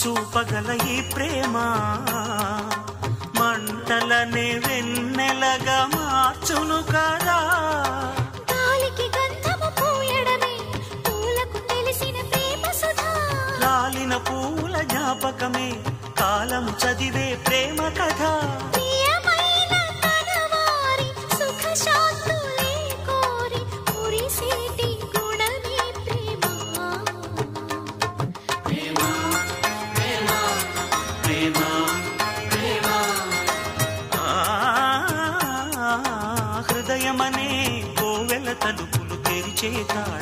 చూపగల ఈ ప్రేమ మంటలనే వెన్నెలగా మార్చును కదా. గాలికి గంధము పూయడమే పూలకు తెలిసిన ప్రేమ సుధా. రాలిన పూల జ్ఞాపకమే కాలము చదివే ప్రేమ కథ. ప్రియమైన కనవారి సుఖ శాంతులే కోరి మురిసేటి గుణమే ప్రేమ. ప్రేమ ప్రేమ ప్రేమ ప్రేమ హృదయమనే కోవెల తలుపులు తెరిచే తాళం.